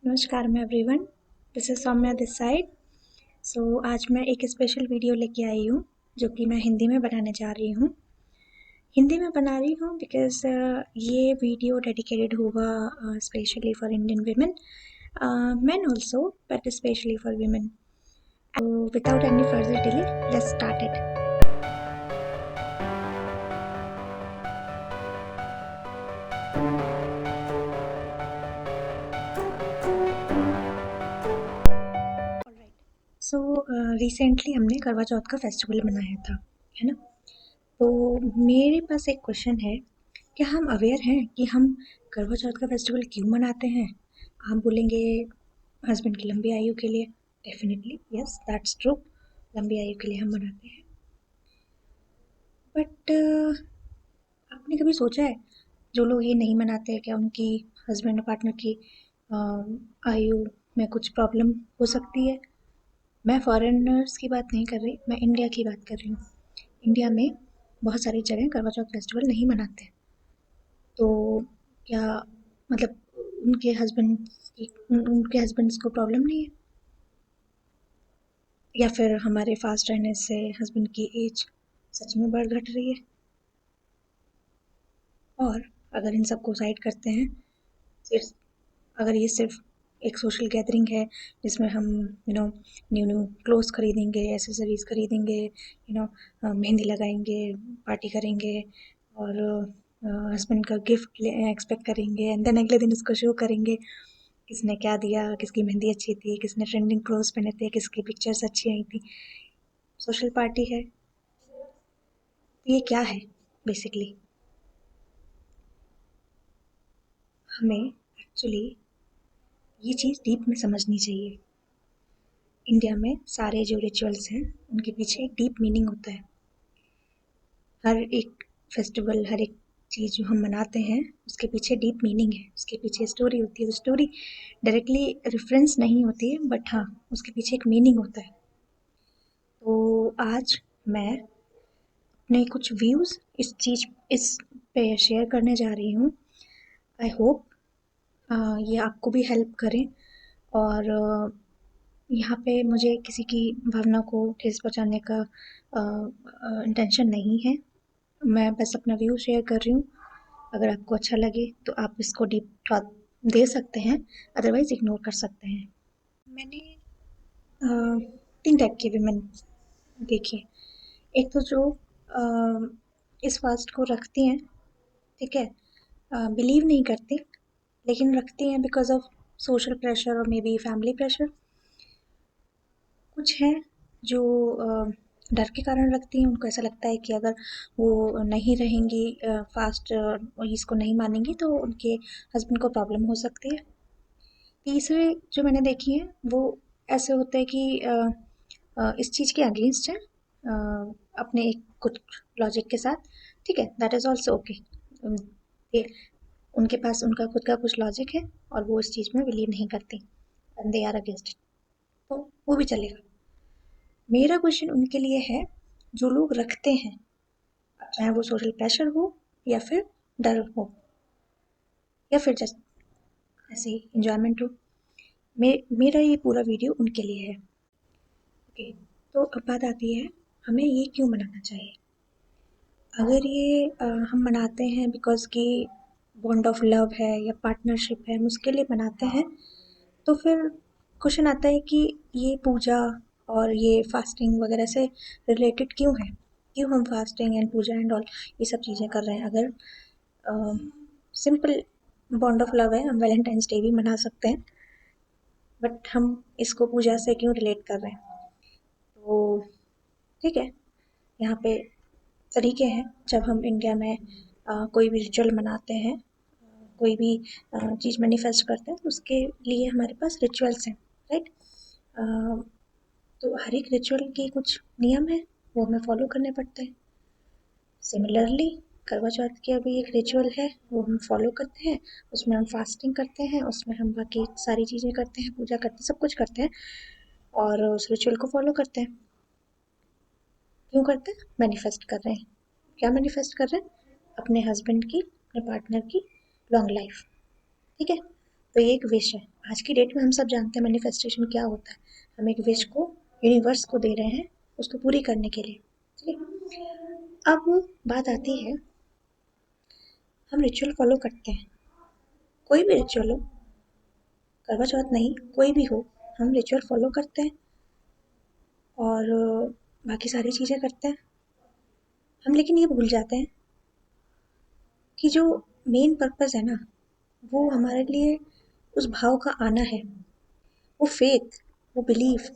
नमस्कार मैं everyone, this is Saumya this side. आज मैं एक स्पेशल वीडियो लेके आई हूँ जो कि मैं हिंदी में बनाने जा रही हूँ। हिंदी में बना रही हूँ बिकॉज़ ये वीडियो डेडिकेटेड होगा specially for Indian women, main also but specially for women. Without any further delay let's start it. Recently हमने करवा चौथ का फेस्टिवल मनाया था, है ना। तो मेरे पास एक क्वेश्चन है, क्या हम अवेयर हैं कि हम करवा चौथ का फेस्टिवल क्यों मनाते हैं? आप बोलेंगे हस्बैंड की लंबी आयु के लिए। डेफिनेटली यस, दैट्स ट्रू, लंबी आयु के लिए हम मनाते हैं। बट आपने कभी सोचा है जो लोग ये नहीं मनाते क्या उनकी हस्बैंड और पार्टनर की आयु में कुछ प्रॉब्लम हो सकती है? मैं फॉरेनर्स की बात नहीं कर रही, मैं इंडिया की बात कर रही हूँ। इंडिया में बहुत सारी जगह करवा चौथ फेस्टिवल नहीं मनाते। तो क्या मतलब उनके हस्बैंड्स को प्रॉब्लम नहीं है, या फिर हमारे फास्ट रहने से हस्बैंड की एज सच में बढ़ घट रही है? और अगर इन सबको साइड करते हैं, सिर्फ अगर ये सिर्फ एक सोशल गैदरिंग है जिसमें हम न्यू न्यू क्लोथ्स खरीदेंगे, एसेसरीज खरीदेंगे, मेहंदी लगाएंगे, पार्टी करेंगे और हस्बैंड का गिफ्ट एक्सपेक्ट करेंगे एंड देन अगले दिन उसको शो करेंगे किसने क्या दिया, किसकी मेहंदी अच्छी थी, किसने ट्रेंडिंग क्लोथ्स पहने थे, किसकी पिक्चर्स अच्छी आई थी, सोशल पार्टी है। तो ये क्या है बेसिकली? हमें एक्चुअली ये चीज़ डीप में समझनी चाहिए। इंडिया में सारे जो रिचुअल्स हैं उनके पीछे एक डीप मीनिंग होता है। हर एक फेस्टिवल, हर एक चीज़ जो हम मनाते हैं उसके पीछे डीप मीनिंग है, उसके पीछे स्टोरी होती है। वो स्टोरी डायरेक्टली रेफरेंस नहीं होती है, बट हाँ, उसके पीछे एक मीनिंग होता है। तो आज मैं अपने कुछ व्यूज़ इस पे शेयर करने जा रही हूँ। आई होप ये आपको भी हेल्प करें, और यहाँ पे मुझे किसी की भावना को ठेस पहुँचाने का इंटेंशन नहीं है। मैं बस अपना व्यू शेयर कर रही हूँ। अगर आपको अच्छा लगे तो आप इसको डीप थॉट दे सकते हैं, अदरवाइज़ इग्नोर कर सकते हैं। मैंने 3 टाइप की विमेन देखी हैं। एक तो जो इस फास्ट को रखती हैं, ठीक है, बिलीव नहीं करती लेकिन रखती हैं बिकॉज़ ऑफ सोशल प्रेशर और मे बी फैमिली प्रेशर। कुछ हैं जो डर के कारण रखती हैं, उनको ऐसा लगता है कि अगर वो नहीं रहेंगी फास्ट और इसको नहीं मानेंगी तो उनके हस्बैंड को प्रॉब्लम हो सकती है। तीसरे जो मैंने देखी हैं वो ऐसे होते हैं कि इस चीज़ के अगेंस्ट हैं, अपने एक कुछ लॉजिक के साथ, ठीक है, दैट इज़ ऑल्सो ओके। ये उनके पास उनका खुद का कुछ लॉजिक है और वो इस चीज़ में बिलीव नहीं करती and they are against it, तो वो भी चलेगा। मेरा क्वेश्चन उनके लिए है जो लोग रखते हैं, चाहे वो सोशल प्रेशर हो या फिर डर हो या फिर जस्ट ऐसे ही इंजॉयमेंट हो। मेरा ये पूरा वीडियो उनके लिए है। ओके, तो अब बात आती है हमें ये क्यों मनाना चाहिए। अगर ये हम मनाते हैं बिकॉज़ कि बॉन्ड ऑफ लव है या पार्टनरशिप है, हम उसके लिए मनाते हैं, तो फिर क्वेश्चन आता है कि ये पूजा और ये फास्टिंग वगैरह से रिलेटेड क्यों है? क्यों हम fasting and puja and all ये सब चीज़ें कर रहे हैं? अगर सिंपल बॉन्ड ऑफ लव है, हम वैलेंटाइंस डे भी मना सकते हैं, बट हम इसको पूजा से क्यों रिलेट कर रहे हैं? तो ठीक है, यहाँ पे तरीके हैं। जब हम इंडिया में कोई भी रिचुअल मनाते हैं, कोई भी चीज़ मैनिफेस्ट करते हैं, तो उसके लिए हमारे पास रिचुअल्स हैं, राइट। तो हर एक रिचुअल के कुछ नियम हैं, वो हमें फॉलो करने पड़ते हैं। सिमिलरली करवा चौथ की अभी एक रिचुअल है, वो हम फॉलो करते हैं। उसमें हम फास्टिंग करते हैं, उसमें हम बाकी सारी चीज़ें करते हैं, पूजा करते हैं, सब कुछ करते हैं और उस रिचुअल को फॉलो करते हैं। क्यों करते हैं? मैनिफेस्ट कर रहे हैं। क्या मैनिफेस्ट कर रहे हैं? अपने हस्बैंड की, अपने पार्टनर की लॉन्ग लाइफ, ठीक है। तो ये एक विश है, आज की डेट में हम सब जानते हैं मैनिफेस्टेशन क्या होता है। हम एक विश को यूनिवर्स को दे रहे हैं उसको पूरी करने के लिए। ठीक है, अब बात आती है, हम रिचुअल फॉलो करते हैं, कोई भी रिचुअल हो, करवा चौथ नहीं कोई भी हो, हम रिचुअल फॉलो करते हैं और बाकी सारी चीज़ें करते हैं। हम लेकिन ये भूल जाते हैं कि जो मेन पर्पस है ना, वो हमारे लिए उस भाव का आना है, वो फेथ, वो बिलीफ,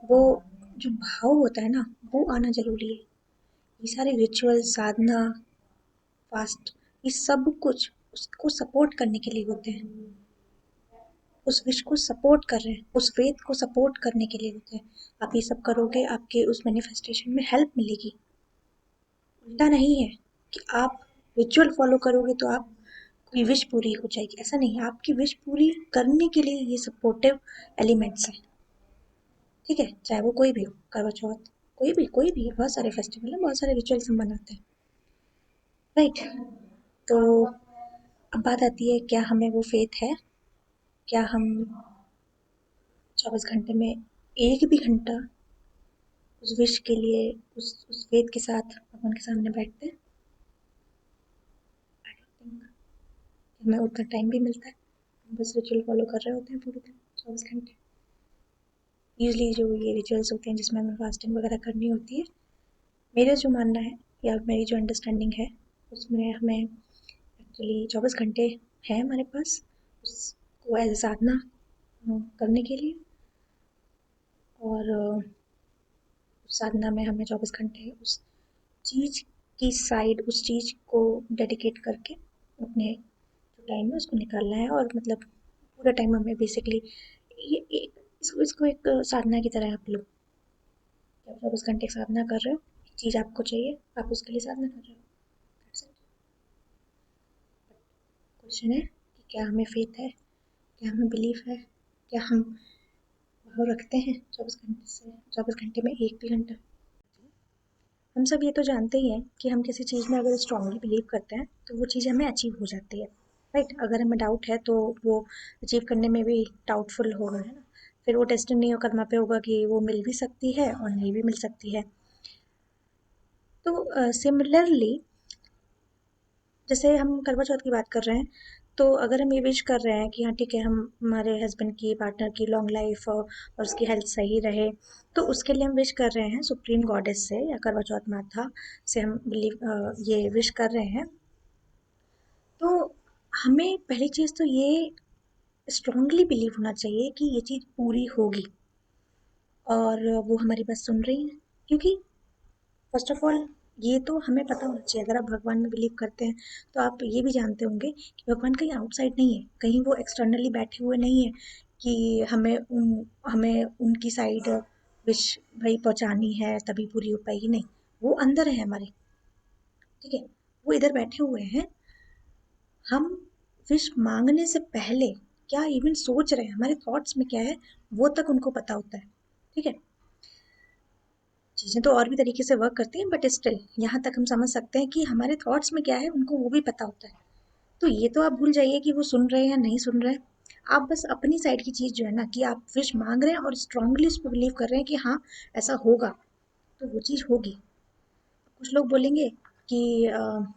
वो जो भाव होता है ना, वो आना ज़रूरी है। ये सारे रिचुअल, साधना, फास्ट, ये सब कुछ उसको सपोर्ट करने के लिए होते हैं। उस विश को सपोर्ट कर रहे हैं, उस फेथ को सपोर्ट करने के लिए होते हैं। आप ये सब करोगे, आपके उस मैनिफेस्टेशन में हेल्प मिलेगी। उल्टा नहीं है कि आप रिचुअल फॉलो करोगे तो आप कोई विश पूरी हो जाएगी, ऐसा नहीं है। आपकी विश पूरी करने के लिए ये सपोर्टिव एलिमेंट्स हैं। ठीक है, चाहे वो कोई भी हो, करवा चौथ, कोई भी बहुत सारे फेस्टिवल हैं, बहुत सारे रिचुअल्स हम मनाते हैं, राइट। तो अब बात आती है, क्या हमें वो फेथ है, क्या हम 24 घंटे में एक भी घंटा उस विश के लिए उस फेथ के साथ भगवान के सामने बैठते हैं? आई डोंट थिंक हमें उतना टाइम भी मिलता है। हम बस रिचुअल फॉलो कर रहे होते हैं पूरे दिन, 24 घंटे। यूजली जो ये रिचुअल्स होते हैं जिसमें हमें फास्टिंग वगैरह करनी होती है, मेरा जो मानना है या मेरी जो अंडरस्टैंडिंग है, उसमें हमें एक्चुअली 24 घंटे हैं हमारे पास उसको एज ए साधना करने के लिए। और उस साधना में हमें 24 घंटे उस चीज़ की साइड, उस चीज़ को डेडिकेट करके अपने जो टाइम है उसको निकालना है। और मतलब पूरा टाइम हमें बेसिकली ये एक इसको एक साधना की तरह आप लो कि आप 24 घंटे साधना कर रहे हो, एक चीज़ आपको चाहिए, आप उसके लिए साधना कर रहे हो। क्वेश्चन है कि क्या हमें फेथ है, क्या हमें बिलीफ है, क्या हम भाव रखते हैं 24 घंटे में एक भी घंटा। हम सब ये तो जानते ही हैं कि हम किसी चीज़ में अगर स्ट्रांगली बिलीव करते हैं तो वो चीज़ हमें अचीव हो जाती है, राइट। अगर हमें डाउट है तो वो अचीव करने में भी डाउटफुल होगा, है ना। फिर वो डेस्टिनी और कर्मा पे होगा कि वो मिल भी सकती है और नहीं भी मिल सकती है। तो सिमिलरली जैसे हम करवा चौथ की बात कर रहे हैं, तो अगर हम ये विश कर रहे हैं कि हाँ ठीक है, हम हमारे हस्बैंड की, पार्टनर की लॉन्ग लाइफ और उसकी हेल्थ सही रहे, तो उसके लिए हम विश कर रहे हैं सुप्रीम गॉडेस से या करवा चौथ माता से हम ये विश कर रहे हैं। तो हमें पहली चीज़ तो ये स्ट्रांगली बिलीव होना चाहिए कि ये चीज़ पूरी होगी और वो हमारी बात सुन रही है। क्योंकि फर्स्ट ऑफ ऑल ये तो हमें पता होना चाहिए, अगर आप भगवान में बिलीव करते हैं तो आप ये भी जानते होंगे कि भगवान कहीं आउटसाइड नहीं है, कहीं वो एक्सटर्नली बैठे हुए नहीं है कि हमें उनकी साइड विश भाई पहुंचानी है तभी पूरी हो पाएगी, नहीं। वो अंदर है हमारे, ठीक है, वो इधर बैठे हुए हैं। हम विश मांगने से पहले क्या इवन सोच रहे हैं, हमारे थॉट्स में क्या है, वो तक उनको पता होता है। ठीक है, चीज़ें तो और भी तरीके से वर्क करती हैं बट स्टिल यहाँ तक हम समझ सकते हैं कि हमारे थॉट्स में क्या है उनको वो भी पता होता है। तो ये तो आप भूल जाइए कि वो सुन रहे हैं या नहीं सुन रहे हैं। आप बस अपनी साइड की चीज़ जो है ना, कि आप विश मांग रहे हैं और स्ट्रांगली उस पर बिलीव कर रहे हैं कि हाँ ऐसा होगा, तो वो चीज़ होगी। कुछ लोग बोलेंगे कि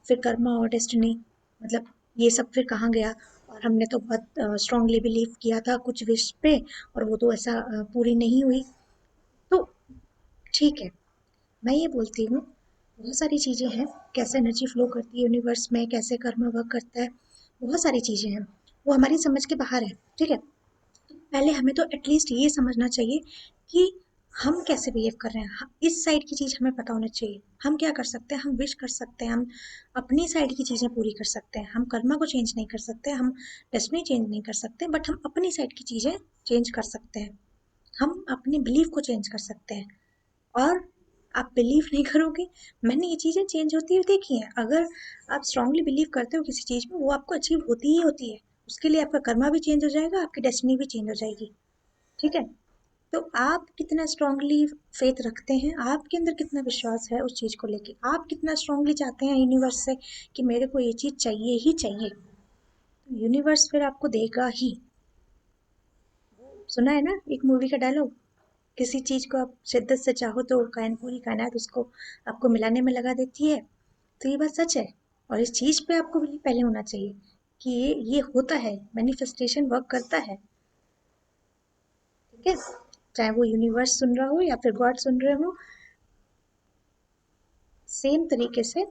फिर कर्मा और डेस्टिनी, मतलब ये सब फिर कहाँ गया, और हमने तो बहुत स्ट्रांगली बिलीव किया था कुछ विश पे और वो तो ऐसा पूरी नहीं हुई। तो ठीक है, मैं ये बोलती हूँ बहुत सारी चीज़ें हैं, कैसे एनर्जी फ्लो करती है यूनिवर्स में, कैसे कर्म वर्क करता है, बहुत सारी चीज़ें हैं, वो हमारी समझ के बाहर है। ठीक है, पहले हमें तो एटलीस्ट ये समझना चाहिए कि हम कैसे बिहेव कर रहे हैं। इस साइड की चीज़ हमें पता होनी चाहिए। हम क्या कर सकते हैं, हम विश कर सकते हैं, हम अपनी साइड की चीज़ें पूरी कर सकते हैं। हम कर्मा को चेंज नहीं कर सकते, हम डेस्टिनी चेंज नहीं कर सकते, बट हम अपनी साइड की चीज़ें चेंज कर सकते हैं। हम अपने बिलीफ को चेंज कर सकते हैं। और आप बिलीव नहीं करोगे, मैंने ये चीज़ें चेंज होती हुई देखी हैं। अगर आप स्ट्रांगली बिलीव करते हो किसी चीज़ में, वो आपको अचीव होती ही होती है। उसके लिए आपका कर्मा भी चेंज हो जाएगा, आपकी डेस्टिनी भी चेंज हो जाएगी। ठीक है, तो आप कितना स्ट्रांगली फेथ रखते हैं, आपके अंदर कितना विश्वास है उस चीज़ को लेके, आप कितना स्ट्रांगली चाहते हैं यूनिवर्स से कि मेरे को ये चीज़ चाहिए ही चाहिए, तो यूनिवर्स फिर आपको देगा ही। सुना है ना एक मूवी का डायलॉग, किसी चीज को आप शिद्दत से चाहो तो पूरी कायनात उसको आपको मिलाने में लगा देती है। तो ये बात सच है। और इस चीज पे आपको बिलीव पहले होना चाहिए कि ये होता है, मैनिफेस्टेशन वर्क करता है। ठीक है, चाहे वो यूनिवर्स सुन रहा हो या फिर गॉड सुन रहे हो, सेम तरीके से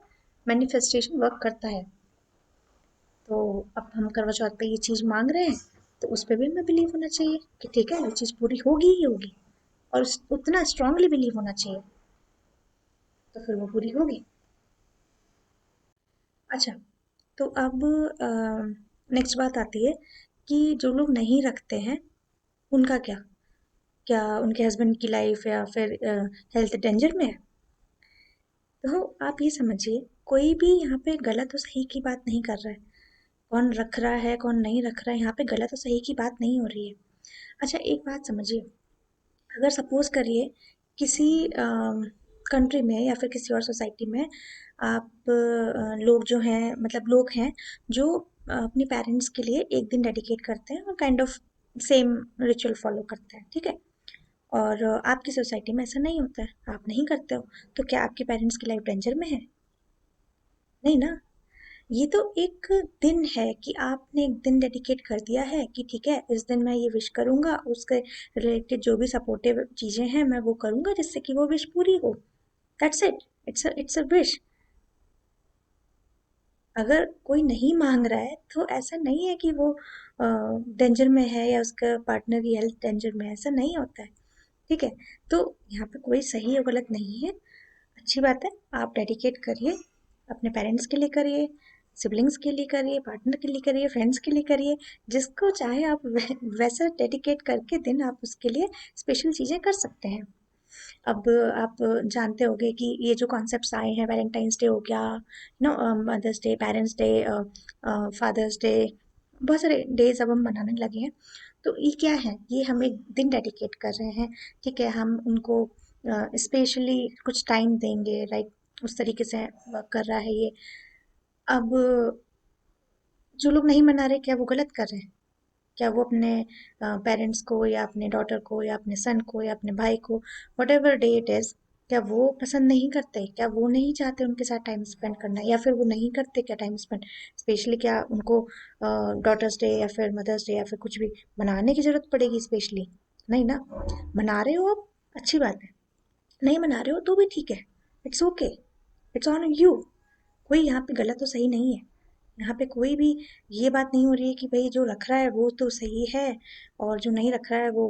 मैनिफेस्टेशन वर्क करता है। तो अब हम करवा चौथ पे ये चीज मांग रहे हैं, तो उस पर भी हमें बिलीव होना चाहिए कि ठीक है, ये चीज पूरी होगी ही होगी। और उतना स्ट्रांगली बिलीव होना चाहिए, तो फिर वो पूरी होगी। अच्छा, तो अब नेक्स्ट बात आती है कि जो लोग नहीं रखते हैं उनका क्या? क्या उनके हस्बैंड की लाइफ या फिर हेल्थ डेंजर में है? तो आप ये समझिए, कोई भी यहाँ पे गलत और सही की बात नहीं कर रहा है। कौन रख रहा है कौन नहीं रख रहा है, यहाँ पे गलत और सही की बात नहीं हो रही है। अच्छा, एक बात समझिए, अगर सपोज करिए किसी कंट्री में या फिर किसी और सोसाइटी में आप लोग जो हैं, मतलब लोग हैं जो अपने पेरेंट्स के लिए एक दिन डेडिकेट करते हैं और kind of same ritual follow करते हैं, ठीक है। और आपकी सोसाइटी में ऐसा नहीं होता है, आप नहीं करते हो, तो क्या आपके पेरेंट्स की लाइफ डेंजर में है? नहीं ना। ये तो एक दिन है कि आपने एक दिन डेडिकेट कर दिया है कि ठीक है, इस दिन मैं ये विश करूंगा, उसके रिलेटेड जो भी सपोर्टिव चीजें हैं मैं वो करूंगा जिससे कि वो विश पूरी हो। That's it, it's a wish. अगर कोई नहीं मांग रहा है तो ऐसा नहीं है कि वो डेंजर में है या उसका पार्टनर की हेल्थ डेंजर में है, ऐसा नहीं होता है। ठीक है, तो यहाँ पे कोई सही और गलत नहीं है। अच्छी बात है, आप डेडिकेट करिए, अपने पेरेंट्स के लिए करिए, सिबलिंग्स के लिए करिए, पार्टनर के लिए करिए, फ्रेंड्स के लिए करिए, जिसको चाहे आप वैसा डेडिकेट करके दिन आप उसके लिए स्पेशल चीज़ें कर सकते हैं। अब आप जानते होंगे कि ये जो कॉन्सेप्ट्स आए हैं, वैलेंटाइंस डे हो गया, Mother's Day, Parents Day, Father's Day, बहुत सारे डेज अब हम मनाने लगे हैं। तो ये क्या है, ये हम एक दिन डेडिकेट कर रहे हैं। ठीक है, हम उनको स्पेशली कुछ टाइम देंगे, राइट, उस तरीके से वर्क कर रहा है ये। अब जो लोग नहीं मना रहे, क्या वो गलत कर रहे हैं? क्या वो अपने पेरेंट्स को या अपने डॉटर को या अपने सन को या अपने भाई को, what ever day it is, क्या वो पसंद नहीं करते? क्या वो नहीं चाहते उनके साथ टाइम स्पेंड करना, या फिर वो नहीं करते क्या टाइम स्पेंड? स्पेशली क्या उनको डॉटर्स डे या फिर मदर्स डे या फिर कुछ भी मनाने की ज़रूरत पड़ेगी स्पेशली? नहीं ना। मना रहे हो आप, अच्छी बात है। नहीं मना रहे हो तो भी ठीक है, it's okay, it's on you. कोई यहाँ पे गलत तो सही नहीं है। यहाँ पे कोई भी ये बात नहीं हो रही है कि भाई जो रख रहा है वो तो सही है और जो नहीं रख रहा है वो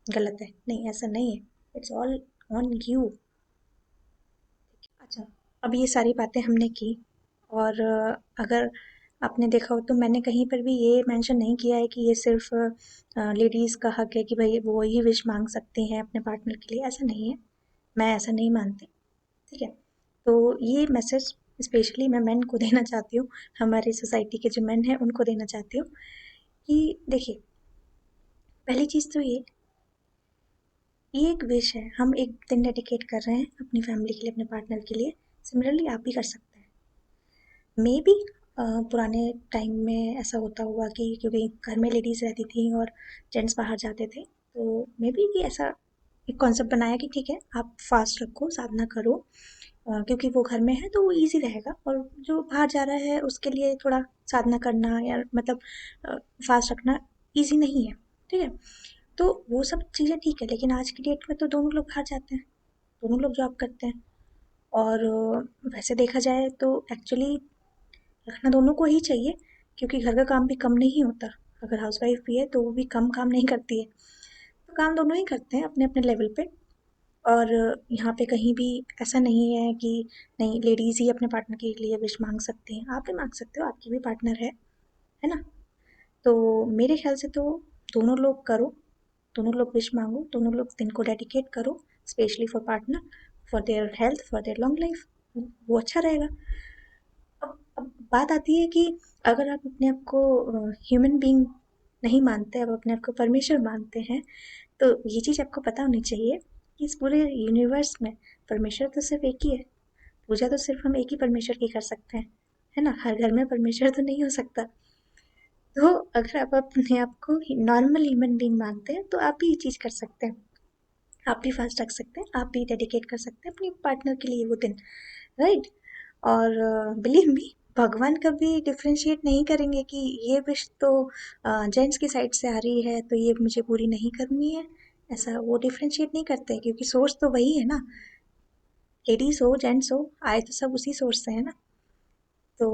गलत है। नहीं, ऐसा नहीं है, इट्स ऑल ऑन यू। अच्छा, अब ये सारी बातें हमने की, और अगर आपने देखा हो तो मैंने कहीं पर भी ये मेंशन नहीं किया है कि ये सिर्फ लेडीज़ का हक है कि भाई वो ही विश मांग सकती हैं अपने पार्टनर के लिए, ऐसा नहीं है। मैं ऐसा नहीं मानती। ठीक है, तो ये मैसेज स्पेशली मैं मेन को देना चाहती हूँ, हमारी सोसाइटी के जो मेन हैं उनको देना चाहती हूँ कि देखिए, पहली चीज़ तो ये एक विश है, हम एक दिन डेडिकेट कर रहे हैं अपनी फैमिली के लिए, अपने पार्टनर के लिए। सिमिलरली आप भी कर सकते हैं। मे बी पुराने टाइम में ऐसा होता हुआ कि क्योंकि घर में लेडीज़ रहती थी और जेंट्स बाहर जाते थे, तो मे बी कि ऐसा एक कॉन्सेप्ट बनाया कि ठीक है, आप फास्ट रखो, साधना करो, क्योंकि वो घर में है तो वो ईज़ी रहेगा, और जो बाहर जा रहा है उसके लिए थोड़ा साधना करना या मतलब फास्ट रखना ईज़ी नहीं है। ठीक है, तो वो सब चीज़ें ठीक है, लेकिन आज की डेट में तो दोनों लोग बाहर जाते हैं, दोनों लोग जॉब करते हैं। और वैसे देखा जाए तो एक्चुअली रखना दोनों को ही चाहिए, क्योंकि घर का काम भी कम नहीं होता। अगर हाउसवाइफ भी है तो वो भी कम काम नहीं करती है, तो काम दोनों ही करते हैं अपने अपने लेवल पे। और यहाँ पे कहीं भी ऐसा नहीं है कि नहीं, लेडीज़ ही अपने पार्टनर के लिए विश मांग सकती हैं, आप भी मांग सकते हो, आपकी भी पार्टनर है ना। तो मेरे ख्याल से तो दोनों लोग करो, दोनों लोग विश मांगो, दोनों लोग दिन को डेडिकेट करो, specially for partner, for their health, for their long life, वो अच्छा रहेगा। अब बात आती है कि अगर आप अपने आप को ह्यूमन बीइंग नहीं मानते, अब अपने आप को परमेश्वर मानते हैं, तो ये चीज़ आपको पता होनी चाहिए कि इस पूरे यूनिवर्स में परमेश्वर तो सिर्फ एक ही है। पूजा तो सिर्फ हम एक ही परमेश्वर की कर सकते हैं, है ना। हर घर में परमेश्वर तो नहीं हो सकता। तो अगर आप अपने आप को नॉर्मल ह्यूमन बीइंग मानते हैं तो आप भी ये चीज़ कर सकते हैं। आप भी फास्ट रख सकते हैं, आप भी डेडिकेट कर सकते हैं अपने पार्टनर के लिए वो दिन, राइट? और बिलीव मी, भगवान कभी डिफरेंशिएट नहीं करेंगे कि ये विश तो जेंट्स की साइड से आ रही है तो ये मुझे पूरी नहीं करनी है। ऐसा वो डिफरेंशिएट नहीं करते, क्योंकि सोर्स तो वही है ना। लेडीज हो जेंट्स हो, आए तो सब उसी सोर्स से है ना। तो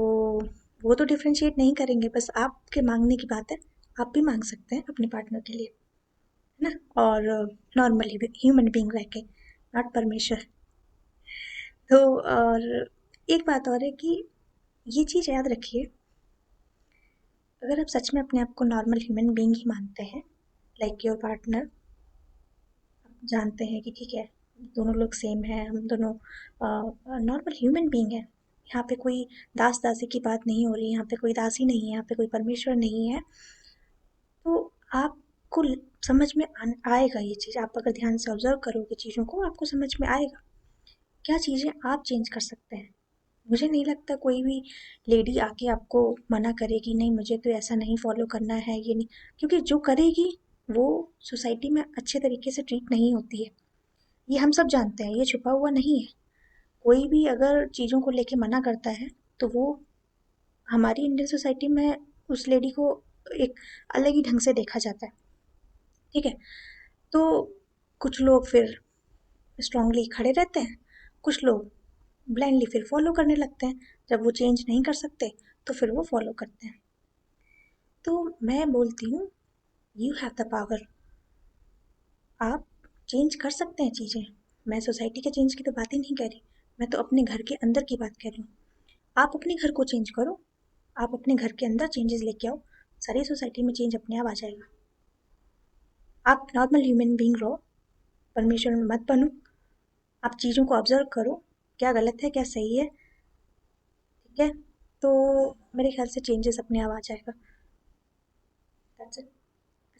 वो तो डिफरेंशिएट नहीं करेंगे, बस आपके मांगने की बात है। आप भी मांग सकते हैं अपने पार्टनर के लिए, है ना। और नॉर्मली ह्यूमन बीइंग रह के, नॉट परमेश्वर। तो और एक बात और है कि ये चीज़ याद रखिए, अगर आप सच में अपने आप को नॉर्मल ह्यूमन बीइंग ही मानते हैं, लाइक योर पार्टनर, जानते हैं कि ठीक है दोनों लोग सेम हैं, हम दोनों नॉर्मल ह्यूमन बीइंग है, यहाँ पे कोई दास दासी की बात नहीं हो रही, यहाँ पे कोई दासी नहीं है, यहाँ पे कोई परमेश्वर नहीं है, तो आपको समझ में आएगा ये चीज़। आप अगर ध्यान से ऑब्जर्व करोगे चीज़ों को, आपको समझ में आएगा क्या चीज़ें आप चेंज कर सकते हैं। मुझे नहीं लगता कोई भी लेडी आके आपको मना करेगी, नहीं मुझे तो ऐसा नहीं फॉलो करना है, ये नहीं। क्योंकि जो करेगी वो सोसाइटी में अच्छे तरीके से ट्रीट नहीं होती है, ये हम सब जानते हैं, ये छुपा हुआ नहीं है। कोई भी अगर चीज़ों को लेके मना करता है तो वो हमारी इंडियन सोसाइटी में उस लेडी को एक अलग ही ढंग से देखा जाता है, ठीक है। तो कुछ लोग फिर स्ट्रांगली खड़े रहते हैं, कुछ लोग ब्लाइंडली फिर फॉलो करने लगते हैं। जब वो चेंज नहीं कर सकते तो फिर वो फॉलो करते हैं। तो मैं बोलती हूँ, यू हैव द पावर। आप चेंज कर सकते हैं चीज़ें। मैं सोसाइटी के चेंज की तो बात ही नहीं कह रही, मैं तो अपने घर के अंदर की बात कर रही हूँ। आप अपने घर को चेंज करो, आप अपने घर के अंदर चेंजेस लेके आओ, सारी सोसाइटी में चेंज अपने आप आ जाएगा। आप नॉर्मल ह्यूमन बीइंग रहो, परमेश्वर में मत बनो। आप चीज़ों को ऑब्जर्व करो, क्या गलत है क्या सही है, ठीक है। तो मेरे ख्याल से चेंजेस अपने आप आ जाएगा। That's it,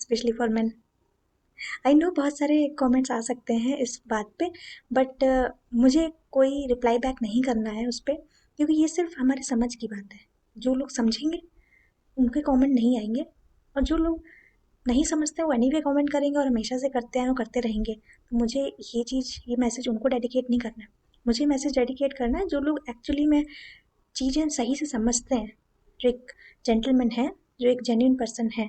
specially for man. I know बहुत सारे कमेंट्स आ सकते हैं इस बात पे, बट मुझे कोई रिप्लाई बैक नहीं करना है उस पर, क्योंकि ये सिर्फ हमारे समझ की बात है। जो लोग समझेंगे उनके कमेंट नहीं आएंगे, और जो लोग नहीं समझते वो एनीवे कमेंट करेंगे और हमेशा से करते हैं और करते रहेंगे। तो मुझे ये चीज़, ये मैसेज उनको डेडिकेट नहीं करना है। मुझे मैसेज डेडिकेट करना है जो लोग एक्चुअली में चीज़ें सही से समझते हैं, जो एक जेंटलमैन है, जो एक जेन्युइन पर्सन है।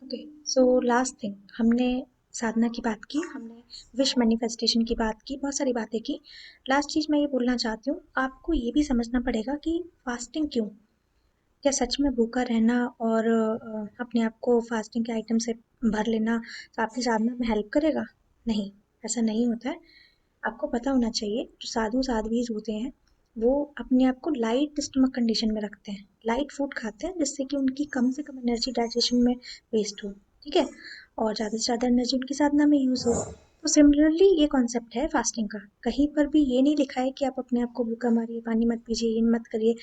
ओके, सो लास्ट थिंग, हमने साधना की बात की, हमने विश मैनिफेस्टेशन की बात की, बहुत सारी बातें की। लास्ट चीज़ मैं ये बोलना चाहती हूँ, आपको ये भी समझना पड़ेगा कि फास्टिंग क्यों। क्या सच में भूखा रहना और अपने आप को फास्टिंग के आइटम से भर लेना आपकी साधना में हेल्प करेगा? नहीं, ऐसा नहीं होता है। आपको पता होना चाहिए, जो साधु साध्वीज होते हैं वो अपने आप को लाइट स्टमक कंडीशन में रखते हैं, लाइट फूड खाते हैं, जिससे कि उनकी कम से कम एनर्जी डाइजेशन में वेस्ट हो, ठीक है, और ज़्यादा से ज़्यादा एनर्जी उनकी साधना में यूज़ हो। तो सिमिलरली ये कॉन्सेप्ट है फास्टिंग का। कहीं पर भी ये नहीं लिखा है कि आप अपने आप को भूखा मारिए, पानी मत पीजिए, ये मत करिए।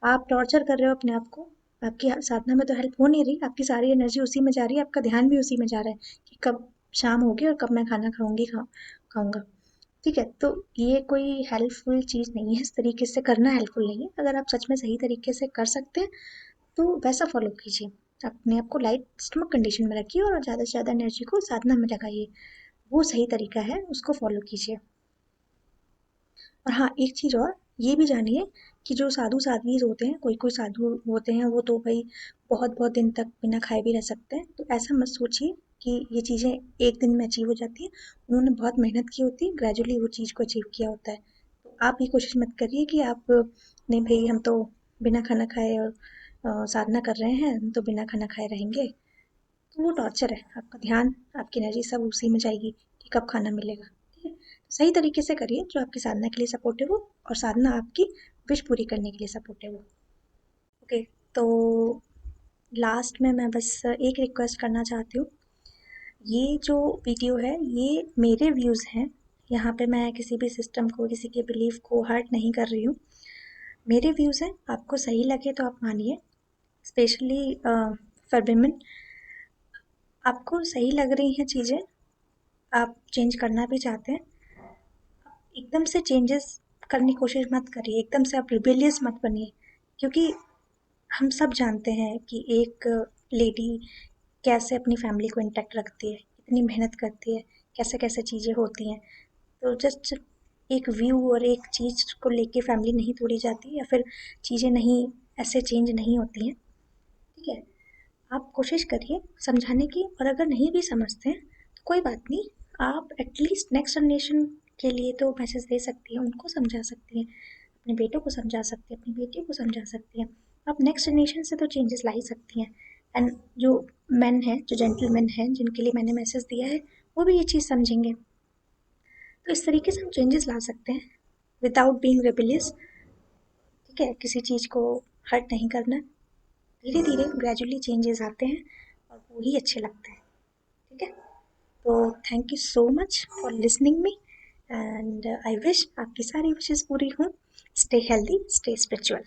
आप टॉर्चर कर रहे हो अपने आप को। आपकी साधना में तो हेल्प हो नहीं रही, आपकी सारी एनर्जी उसी में जा रही है, आपका ध्यान भी उसी में जा रहा है कि कब शाम होगी और कब मैं खाना खाऊंगी, खाऊंगा, ठीक है। तो ये कोई हेल्पफुल चीज़ नहीं है, इस तरीके से करना हेल्पफुल नहीं है। अगर आप सच में सही तरीके से कर सकते हैं तो वैसा फॉलो कीजिए। अपने आप को लाइट स्टमक कंडीशन में रखिए और ज़्यादा से ज़्यादा एनर्जी को साधना में लगाइए, वो सही तरीका है, उसको फॉलो कीजिए। और हाँ, एक चीज़ और, ये भी जानिए कि जो साधु साध्वीज होते हैं, कोई कोई साधु होते हैं वो तो भाई बहुत बहुत दिन तक बिना खाए भी रह सकते हैं। तो ऐसा मत सोचिए कि ये चीज़ें एक दिन में अचीव हो जाती हैं। उन्होंने बहुत मेहनत की होती है, ग्रेजुअली वो चीज़ को अचीव किया होता है। तो आप ये कोशिश मत करिए कि आप, नहीं भाई हम तो बिना खाना खाए और साधना कर रहे हैं, हम तो बिना खाना खाए रहेंगे। तो वो टॉर्चर है, आपका ध्यान, आपकी एनर्जी सब उसी में जाएगी कि कब खाना मिलेगा, ठीक है। तो सही तरीके से करिए जो आपकी साधना के लिए सपोर्टिव हो, और साधना आपकी विश पूरी करने के लिए सपोर्टिव हो। ओके, तो लास्ट में मैं बस एक रिक्वेस्ट करना चाहती हूँ। ये जो वीडियो है ये मेरे व्यूज़ हैं, यहाँ पे मैं किसी भी सिस्टम को, किसी के बिलीफ को हर्ट नहीं कर रही हूँ। मेरे व्यूज़ हैं, आपको सही लगे तो आप मानिए, स्पेशली फॉर विमेन। आपको सही लग रही हैं चीज़ें, आप चेंज करना भी चाहते हैं, एकदम से चेंजेस करने की कोशिश मत करिए, एकदम से आप रिबेलियस मत बनिए। क्योंकि हम सब जानते हैं कि एक लेडी कैसे अपनी फैमिली को इंटैक्ट रखती है, इतनी मेहनत करती है, कैसे-कैसे चीज़ें होती हैं। तो जस्ट एक व्यू और एक चीज़ को लेके फैमिली नहीं तोड़ी जाती या फिर चीज़ें नहीं ऐसे चेंज नहीं होती हैं, ठीक है? आप कोशिश करिए समझाने की और अगर नहीं भी समझते हैं तो कोई बात नहीं, आप एटलीस्ट नेक्स्ट जनरेशन के लिए तो मैसेज दे सकती हैं, उनको समझा सकती हैं, अपने बेटों को समझा सकती हैं, अपनी बेटियों को समझा सकती हैं। आप नेक्स्ट जनरेशन से तो चेंजेस ला ही सकती हैं। एंड जो मेन हैं, जो जेंटलमैन हैं जिनके लिए मैंने मैसेज दिया है, वो भी ये चीज़ समझेंगे। तो इस तरीके से हम चेंजेस ला सकते हैं विदाउट बीइंग रेबेलियस, ठीक है? किसी चीज़ को हर्ट नहीं करना। धीरे-धीरे ग्रेजुअली चेंजेस आते हैं और वो ही अच्छे लगते हैं, ठीक है? तो thank you so much for listening me and I wish आपकी सारी विशेज़ पूरी हों। Stay healthy, stay spiritual.